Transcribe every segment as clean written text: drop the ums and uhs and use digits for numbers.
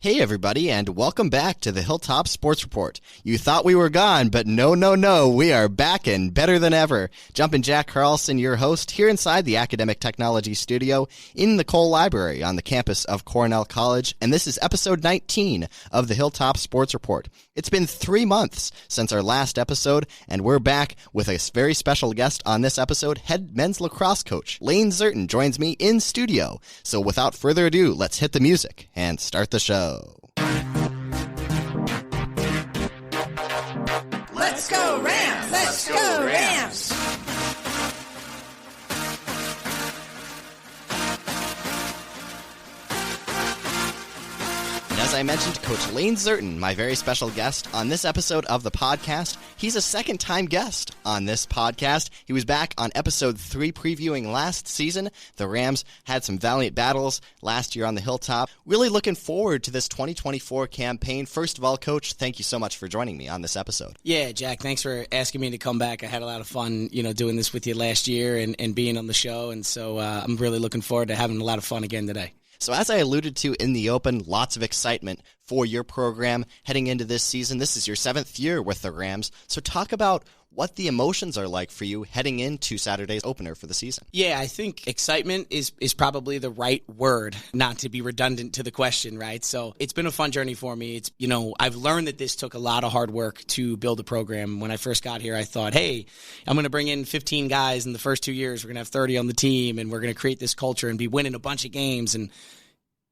Hey everybody, and welcome back to the Hilltop Sports Report. You thought we were gone, but no, we are back and better than ever. Jumpin' Jack Carlson, your host, here inside the Academic Technology Studio in the Cole Library on the campus of Cornell College, and this is episode 19 of the Hilltop Sports Report. It's been 3 months since our last episode, and we're back with a very special guest on this episode. Head men's lacrosse coach Lane Zerton joins me in studio. So without further ado, let's hit the music and start the show. Let's go Rams! Let's go Rams! As I mentioned, Coach Lane Zerton, my very special guest on this episode of the podcast. He's a second-time guest on this podcast. He was back on episode 3 previewing last season. The Rams had some valiant battles last year on the Hilltop. Really looking forward to this 2024 campaign. First of all, Coach, thank you so much for joining me on this episode. Yeah, Jack, thanks for asking me to come back. I had a lot of fun, doing this with you last year and being on the show, and so I'm really looking forward to having a lot of fun again today. So as I alluded to in the open, lots of excitement for your program heading into this season. This is your 7th year with the Rams. So talk about what the emotions are like for you heading into Saturday's opener for the season. Yeah, I think excitement is probably the right word, not to be redundant to the question, right? So it's been a fun journey for me. It's, I've learned that this took a lot of hard work to build a program. When I first got here, I thought, hey, I'm going to bring in 15 guys in the first 2 years. We're going to have 30 on the team, and we're going to create this culture and be winning a bunch of games. And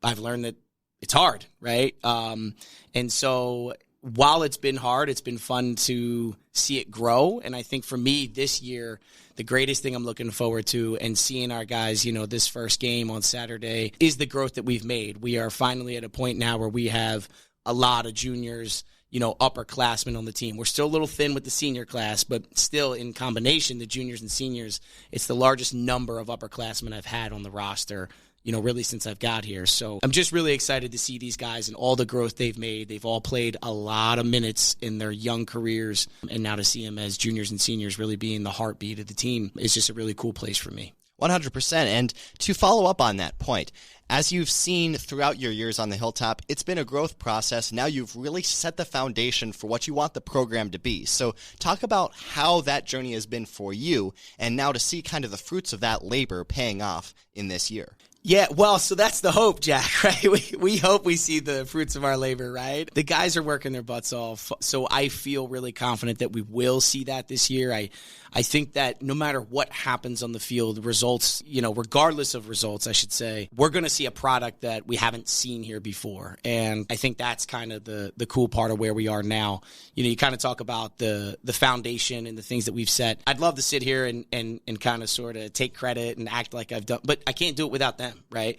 I've learned that it's hard, right? And so while it's been hard, it's been fun to see it grow. And I think for me this year, the greatest thing I'm looking forward to and seeing our guys, this first game on Saturday is the growth that we've made. We are finally at a point now where we have a lot of juniors, upperclassmen on the team. We're still a little thin with the senior class, but still in combination, the juniors and seniors, it's the largest number of upperclassmen I've had on the roster, really since I've got here. So I'm just really excited to see these guys and all the growth they've made. They've all played a lot of minutes in their young careers, and now to see them as juniors and seniors really being the heartbeat of the team is just a really cool place for me. 100%. And to follow up on that point, as you've seen throughout your years on the Hilltop, it's been a growth process. Now you've really set the foundation for what you want the program to be. So talk about how that journey has been for you, and now to see kind of the fruits of that labor paying off in this year. Yeah, well, so that's the hope, Jack, right? We hope we see the fruits of our labor, right? The guys are working their butts off, so I feel really confident that we will see that this year. I think that no matter what happens on the field, results, regardless of results, I should say, we're going to see a product that we haven't seen here before. And I think that's kind of the cool part of where we are now. You kind of talk about the foundation and the things that we've set. I'd love to sit here and kind of sort of take credit and act like I've done, but I can't do it without them, right?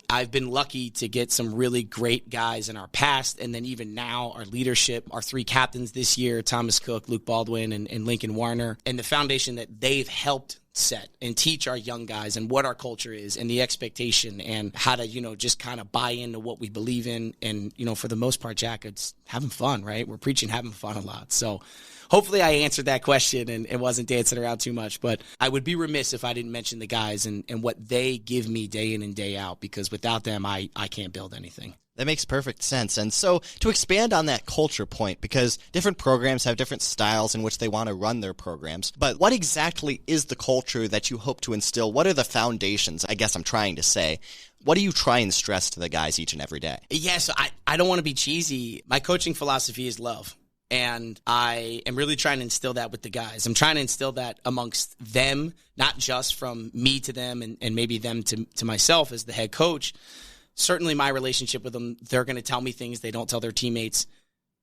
I've been lucky to get some really great guys in our past, and then even now, our leadership, our 3 captains this year, Thomas Cook, Luke Baldwin, and Lincoln Warner, and the foundation that they've helped set and teach our young guys and what our culture is and the expectation and how to, just kind of buy into what we believe in. And, for the most part, Jack, it's having fun, right? We're preaching having fun a lot. So hopefully I answered that question and wasn't dancing around too much, but I would be remiss if I didn't mention the guys and what they give me day in and day out, because without them, I can't build anything. That makes perfect sense. And so to expand on that culture point, because different programs have different styles in which they want to run their programs, but what exactly is the culture that you hope to instill? What are the foundations, I guess I'm trying to say? What do you try and stress to the guys each and every day? Yeah, so I don't want to be cheesy. My coaching philosophy is love. And I am really trying to instill that with the guys. I'm trying to instill that amongst them, not just from me to them and maybe them to myself as the head coach. Certainly my relationship with them, they're going to tell me things they don't tell their teammates.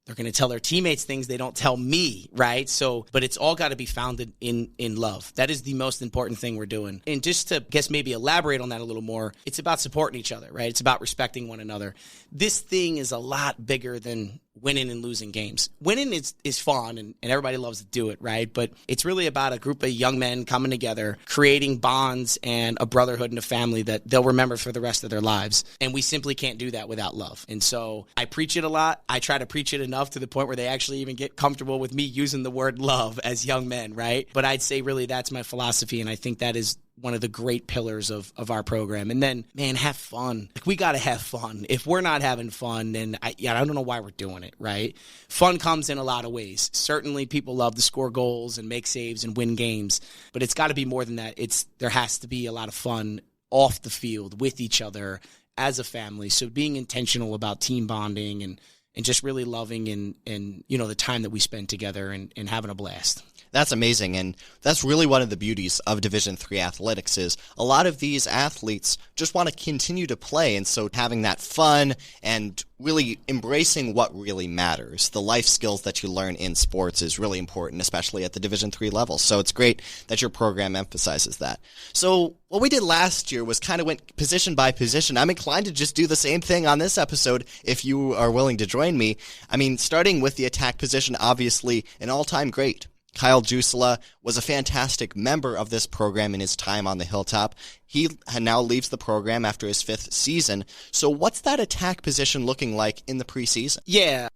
They're going to tell their teammates things they don't tell me, right? So, but it's all got to be founded in love. That is the most important thing we're doing. And just to, maybe elaborate on that a little more, it's about supporting each other, right? It's about respecting one another. This thing is a lot bigger than winning and losing games. Winning is fun, and everybody loves to do it, right? But it's really about a group of young men coming together, creating bonds and a brotherhood and a family that they'll remember for the rest of their lives. And we simply can't do that without love. And so I preach it a lot. I try to preach it enough to the point where they actually even get comfortable with me using the word love as young men, right? But I'd say really that's my philosophy, and I think that is one of the great pillars of our program. And then, man, have fun. Like, we got to have fun. If we're not having fun, then I don't know why we're doing it, right? Fun comes in a lot of ways. Certainly people love to score goals and make saves and win games, but it's got to be more than that. There has to be a lot of fun off the field with each other as a family. So being intentional about team bonding and just really loving and the time that we spend together and having a blast. That's amazing, and that's really one of the beauties of Division III athletics is a lot of these athletes just want to continue to play, and so having that fun and really embracing what really matters, the life skills that you learn in sports is really important, especially at the Division III level. So it's great that your program emphasizes that. So what we did last year was kind of went position by position. I'm inclined to just do the same thing on this episode if you are willing to join me. I mean, starting with the attack position, obviously an all-time great. Kyle Jusela was a fantastic member of this program in his time on the Hilltop. He now leaves the program after his 5th season. So what's that attack position looking like in the preseason? Yeah,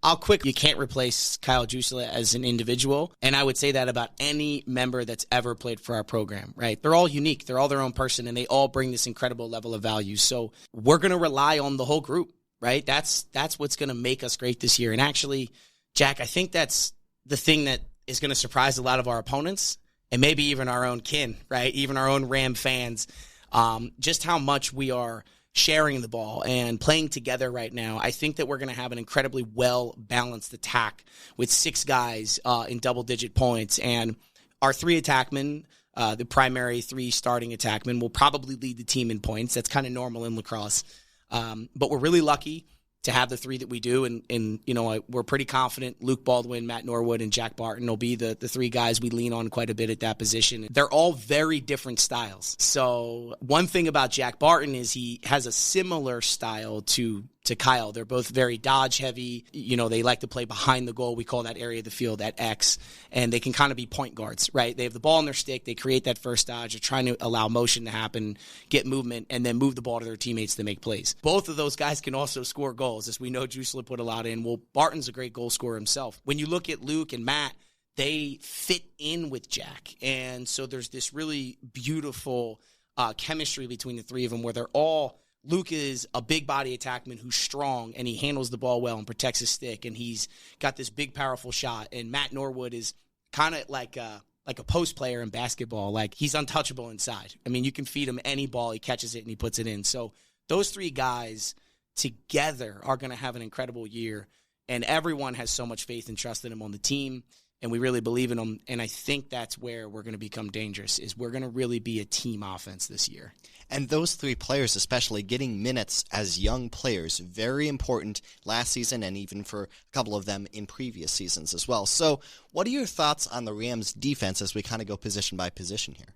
you can't replace Kyle Jusela as an individual. And I would say that about any member that's ever played for our program, right? They're all unique. They're all their own person, and they all bring this incredible level of value. So we're going to rely on the whole group, right? That's what's going to make us great this year. And actually, Jack, I think that's the thing that is going to surprise a lot of our opponents and maybe even our own kin, right? Even our own Ram fans, just how much we are sharing the ball and playing together right now. I think that we're going to have an incredibly well-balanced attack with 6 guys in double-digit points. And our 3 attackmen, the primary 3 starting attackmen, will probably lead the team in points. That's kind of normal in lacrosse. But we're really lucky to have the 3 that we do, and we're pretty confident Luke Baldwin, Matt Norwood, and Jack Barton will be the 3 guys we lean on quite a bit at that position. They're all very different styles. So one thing about Jack Barton is he has a similar style to Kyle. They're both very dodge heavy. They like to play behind the goal. We call that area of the field at X, and they can kind of be point guards, right? They have the ball in their stick. They create that first dodge. They're trying to allow motion to happen, get movement, and then move the ball to their teammates to make plays. Both of those guys can also score goals, as we know Jusela put a lot in. Well, Barton's a great goal scorer himself. When you look at Luke and Matt, they fit in with Jack, and so there's this really beautiful chemistry between the 3 of them where they're all – Luke is a big body attackman who's strong, and he handles the ball well and protects his stick, and he's got this big, powerful shot. And Matt Norwood is kind of like a post player in basketball. Like, he's untouchable inside. I mean, you can feed him any ball, he catches it, and he puts it in. So those 3 guys together are going to have an incredible year, and everyone has so much faith and trust in him on the team, and we really believe in them. And I think that's where we're going to become dangerous, is we're going to really be a team offense this year. And those 3 players, especially getting minutes as young players, very important last season and even for a couple of them in previous seasons as well. So what are your thoughts on the Rams' defense as we kind of go position by position here?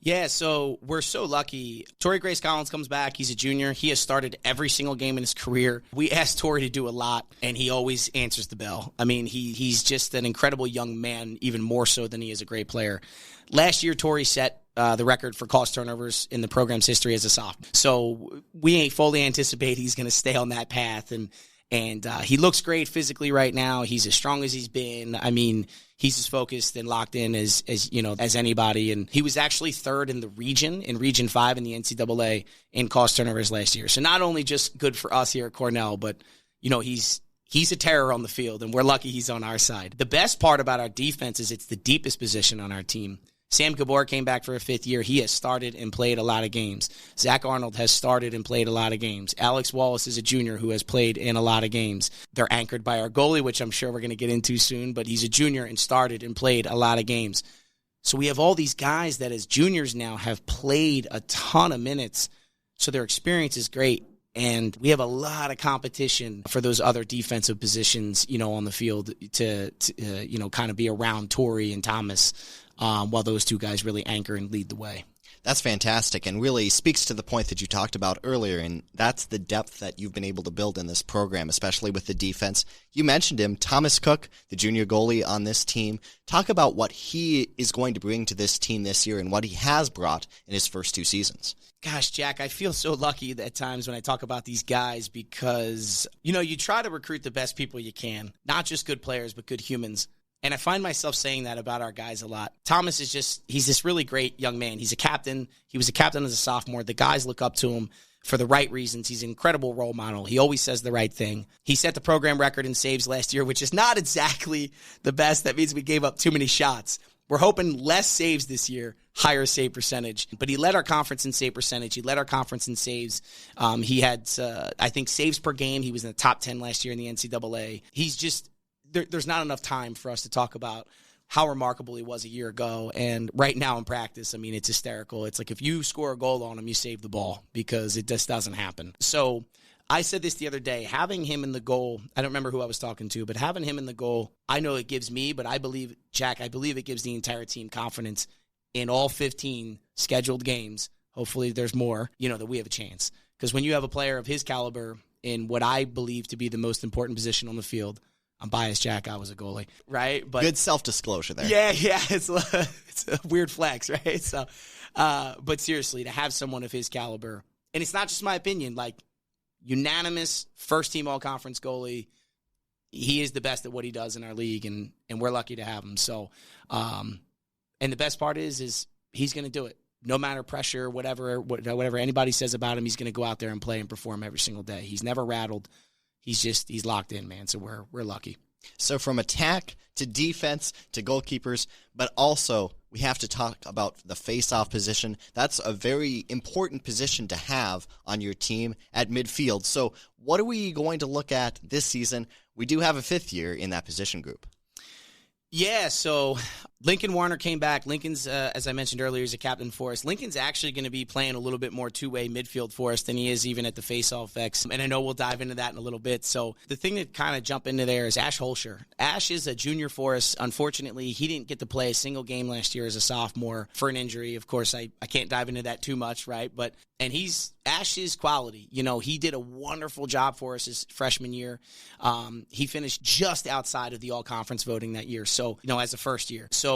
Yeah, so we're so lucky. Torrey Grace Collins comes back. He's a junior. He has started every single game in his career. We asked Torrey to do a lot, and he always answers the bell. I mean, he's just an incredible young man, even more so than he is a great player. Last year, Torrey set the record for cost turnovers in the program's history as a sophomore. So we fully anticipate he's going to stay on that path, and he looks great physically right now. He's as strong as he's been. I mean, he's as focused and locked in as anybody. And he was actually 3rd in the region, in Region 5 in the NCAA in cost turnovers last year. So not only just good for us here at Cornell, but he's a terror on the field, and we're lucky he's on our side. The best part about our defense is it's the deepest position on our team. Sam Gabor came back for a 5th year. He has started and played a lot of games. Zach Arnold has started and played a lot of games. Alex Wallace is a junior who has played in a lot of games. They're anchored by our goalie, which I'm sure we're going to get into soon, but he's a junior and started and played a lot of games. So we have all these guys that as juniors now have played a ton of minutes, so their experience is great. And we have a lot of competition for those other defensive positions, on the field to kind of be around Torrey and Thomas while those 2 guys really anchor and lead the way. That's fantastic and really speaks to the point that you talked about earlier, and that's the depth that you've been able to build in this program, especially with the defense. You mentioned him, Thomas Cook, the junior goalie on this team. Talk about what he is going to bring to this team this year and what he has brought in his first 2 seasons. Gosh, Jack, I feel so lucky at times when I talk about these guys because, you try to recruit the best people you can, not just good players, but good humans. And I find myself saying that about our guys a lot. Thomas he's this really great young man. He's a captain. He was a captain as a sophomore. The guys look up to him for the right reasons. He's an incredible role model. He always says the right thing. He set the program record in saves last year, which is not exactly the best. That means we gave up too many shots. We're hoping less saves this year, higher save percentage. But he led our conference in save percentage. He led our conference in saves. He had, I think, saves per game. He was in the top 10 last year in the NCAA. He's just, there's not enough time for us to talk about how remarkable he was a year ago. And right now in practice, I mean, it's hysterical. It's like if you score a goal on him, you save the ball because it just doesn't happen. So I said this the other day, having him in the goal, I don't remember who I was talking to, but having him in the goal, I know it gives me, but I believe, Jack, I believe it gives the entire team confidence in all 15 scheduled games. Hopefully there's more, that we have a chance. Because when you have a player of his caliber in what I believe to be the most important position on the field, I'm biased, Jack. I was a goalie, right? But good self-disclosure there. Yeah. It's a weird flex, right? So, but seriously, to have someone of his caliber, and it's not just my opinion, like unanimous first-team all-conference goalie, he is the best at what he does in our league, and we're lucky to have him. So, and the best part is he's going to do it. No matter pressure, whatever anybody says about him, he's going to go out there and play and perform every single day. He's never rattled. He's locked in, man. So we're lucky. So from attack to defense to goalkeepers, but also we have to talk about the face-off position. That's a very important position to have on your team at midfield. So what are we going to look at this season? We do have a fifth year in that position group. Yeah, so Lincoln Warner came back. Lincoln's, as I mentioned earlier, is a captain for us. Lincoln's actually going to be playing a little bit more two-way midfield for us than he is even at the face-off X, and I know we'll dive into that in a little bit. So the thing that kind of jump into there is Ash Holscher. Ash is a junior for us. Unfortunately, he didn't get to play a single game last year as a sophomore for an injury. Of course, I can't dive into that too much, right? And Ash is quality. He did a wonderful job for us his freshman year. He finished just outside of the all-conference voting that year, so, as a first year. So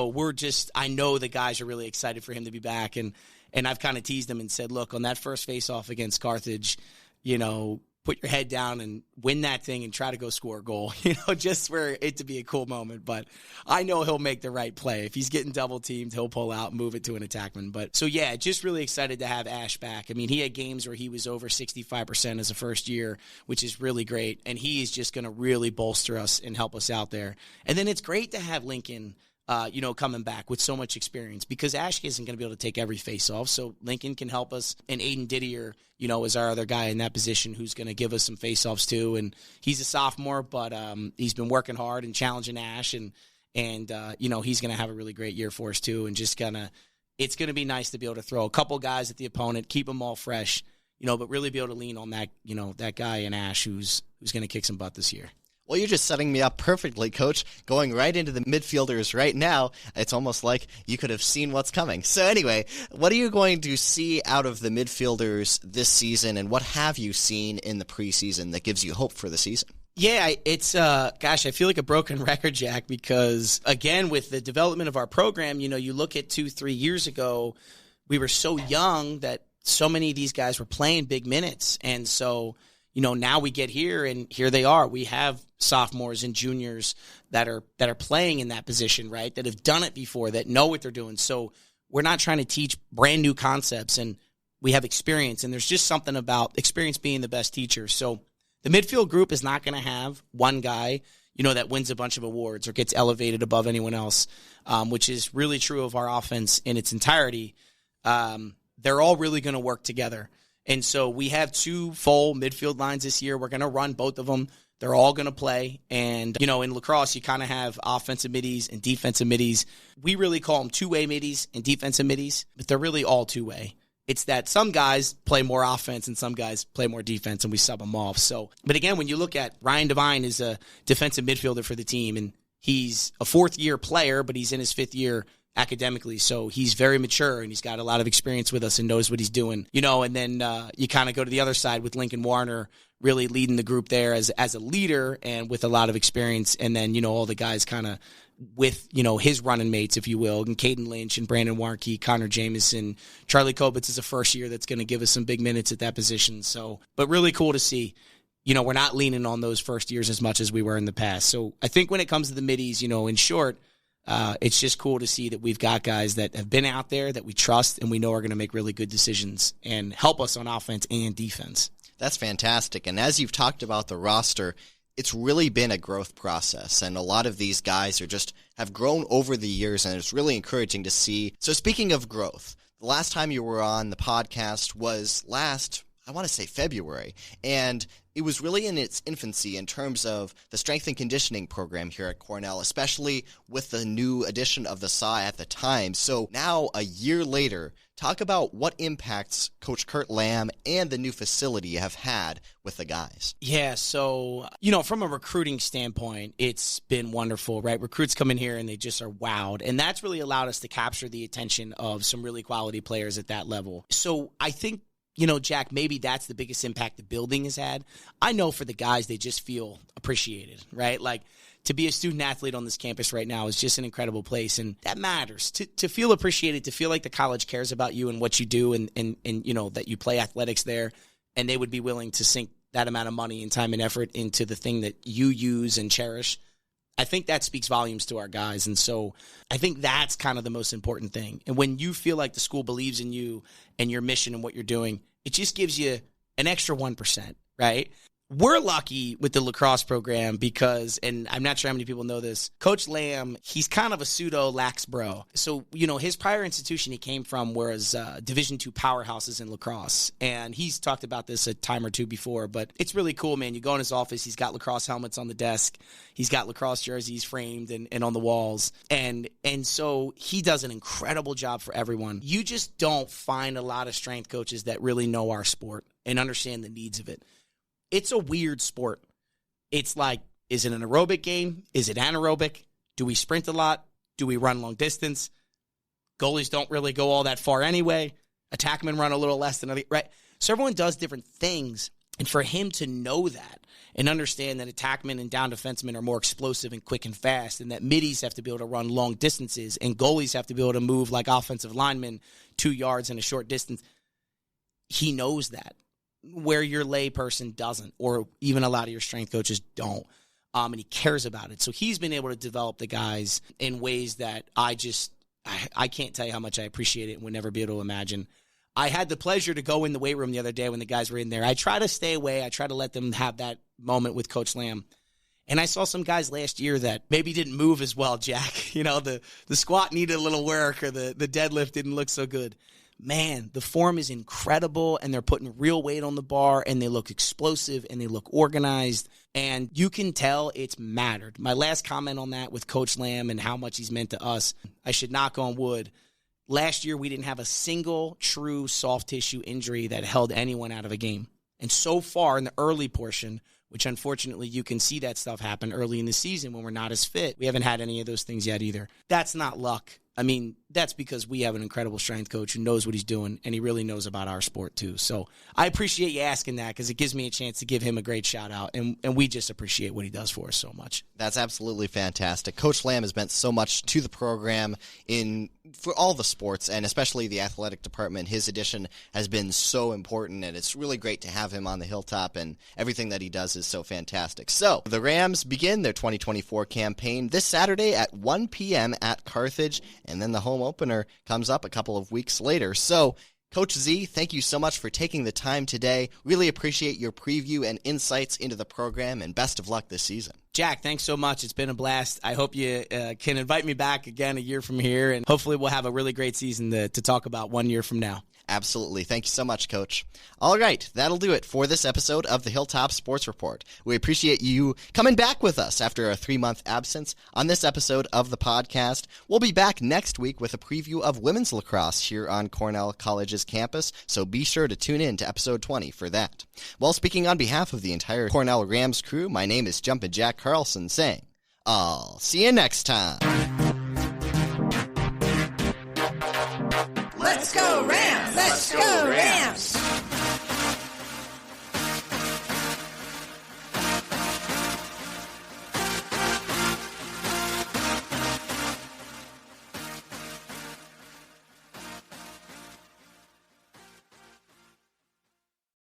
I know the guys are really excited for him to be back, and I've kind of teased him and said, look, on that first face-off against Carthage, put your head down and win that thing and try to go score a goal, just for it to be a cool moment. But I know he'll make the right play. If he's getting double teamed, he'll pull out and move it to an attackman. But so, yeah, just really excited to have Ash back. I mean, he had games where he was over 65% as a first year, which is really great. And he is just going to really bolster us and help us out there. And then it's great to have Lincoln coming back with so much experience, because Ash isn't going to be able to take every face-off. So Lincoln can help us, and Aiden Didier, is our other guy in that position who's going to give us some face-offs too. And he's a sophomore, but he's been working hard and challenging Ash, and he's going to have a really great year for us too. And it's going to be nice to be able to throw a couple guys at the opponent, keep them all fresh, but really be able to lean on that, that guy in Ash who's going to kick some butt this year. Well, you're just setting me up perfectly, Coach, going right into the midfielders right now. It's almost like you could have seen what's coming. So anyway, what are you going to see out of the midfielders this season, and what have you seen in the preseason that gives you hope for the season? Yeah, it's, I feel like a broken record, Jack, because, again, with the development of our program, you look at 2-3 years ago, we were so young that so many of these guys were playing big minutes, and so now we get here, and here they are. We have sophomores and juniors that are playing in that position, right, that have done it before, that know what they're doing. So we're not trying to teach brand new concepts, and we have experience, and there's just something about experience being the best teacher. So the midfield group is not going to have one guy, that wins a bunch of awards or gets elevated above anyone else, which is really true of our offense in its entirety. They're all really going to work together. And so we have 2 full midfield lines this year. We're going to run both of them. They're all going to play. And, in lacrosse, you kind of have offensive middies and defensive middies. We really call them two-way middies and defensive middies, but they're really all two-way. It's that some guys play more offense and some guys play more defense, and we sub them off. So, but again, when you look at Ryan Devine is a defensive midfielder for the team, and he's a 4th-year player, but he's in his 5th year academically, so he's very mature, and he's got a lot of experience with us and knows what he's doing. And then you kind of go to the other side with Lincoln Warner really leading the group there as a leader and with a lot of experience, and then, all the guys kind of with, his running mates, if you will, and Caden Lynch and Brandon Warnke, Connor Jameson, Charlie Kobitz is a first year that's going to give us some big minutes at that position. So, but really cool to see. we're not leaning on those first years as much as we were in the past. So I think when it comes to the middies, in short, it's just cool to see that we've got guys that have been out there that we trust and we know are going to make really good decisions and help us on offense and defense. That's fantastic. And as you've talked about the roster, it's really been a growth process, and a lot of these guys have grown over the years, and it's really encouraging to see. So speaking of growth, the last time you were on the podcast was I want to say February, and it was really in its infancy in terms of the strength and conditioning program here at Cornell, especially with the new addition of the SAW at the time. So now, a year later, talk about what impacts Coach Kurt Lamb and the new facility have had with the guys. Yeah, so, from a recruiting standpoint, it's been wonderful, right? Recruits come in here and they just are wowed, and that's really allowed us to capture the attention of some really quality players at that level. So I think, Jack, maybe that's the biggest impact the building has had. I know for the guys, they just feel appreciated, right? Like, to be a student athlete on this campus right now is just an incredible place, and that matters. To feel appreciated, to feel like the college cares about you and what you do, and that you play athletics there, and they would be willing to sink that amount of money and time and effort into the thing that you use and cherish. I think that speaks volumes to our guys, and so I think that's kind of the most important thing. And when you feel like the school believes in you and your mission and what you're doing, it just gives you an extra 1%, right? We're lucky with the lacrosse program because, and I'm not sure how many people know this, Coach Lamb, he's kind of a pseudo-lax bro. So, his prior institution he came from was Division II powerhouses in lacrosse. And he's talked about this a time or two before, but it's really cool, man. You go in his office, he's got lacrosse helmets on the desk. He's got lacrosse jerseys framed and on the walls. And so he does an incredible job for everyone. You just don't find a lot of strength coaches that really know our sport and understand the needs of it. It's a weird sport. It's like, is it an aerobic game? Is it anaerobic? Do we sprint a lot? Do we run long distance? Goalies don't really go all that far anyway. Attackmen run a little less than other, right? So everyone does different things. And for him to know that and understand that attackmen and down defensemen are more explosive and quick and fast, and that middies have to be able to run long distances, and goalies have to be able to move like offensive linemen 2 yards in a short distance, he knows that. Where your lay person doesn't, or even a lot of your strength coaches don't. And he cares about it. So he's been able to develop the guys in ways that I can't tell you how much I appreciate it and would never be able to imagine. I had the pleasure to go in the weight room the other day when the guys were in there. I try to stay away. I try to let them have that moment with Coach Lamb. And I saw some guys last year that maybe didn't move as well, Jack. The squat needed a little work, or the deadlift didn't look so good. Man, the form is incredible, and they're putting real weight on the bar, and they look explosive, and they look organized, and you can tell it's mattered. My last comment on that with Coach Lamb and how much he's meant to us, I should knock on wood. Last year, we didn't have a single true soft tissue injury that held anyone out of a game. And so far in the early portion, which unfortunately you can see that stuff happen early in the season when we're not as fit, we haven't had any of those things yet either. That's not luck. I mean, that's because we have an incredible strength coach who knows what he's doing, and he really knows about our sport too. So I appreciate you asking that, because it gives me a chance to give him a great shout out, and we just appreciate what he does for us so much. That's absolutely fantastic. Coach Lamb has meant so much to the program for all the sports, and especially the athletic department. His addition has been so important, and it's really great to have him on the Hilltop, and everything that he does is so fantastic. So the Rams begin their 2024 campaign this Saturday at 1 p.m. at Carthage, and then the home opener comes up a couple of weeks later. So, Coach Z, thank you so much for taking the time today. Really appreciate your preview and insights into the program, and best of luck this season. Jack, thanks so much. It's been a blast. I hope you can invite me back again a year from here, and hopefully we'll have a really great season to talk about 1 year from now. Absolutely. Thank you so much, Coach. All right, that'll do it for this episode of the Hilltop Sports Report. We appreciate you coming back with us after a 3-month absence on this episode of the podcast. We'll be back next week with a preview of women's lacrosse here on Cornell College's campus, so be sure to tune in to episode 20 for that. While speaking on behalf of the entire Cornell Rams crew, my name is Jumpin' Jack Carlson, saying, I'll see you next time. Let's go Rams! Let's go Rams!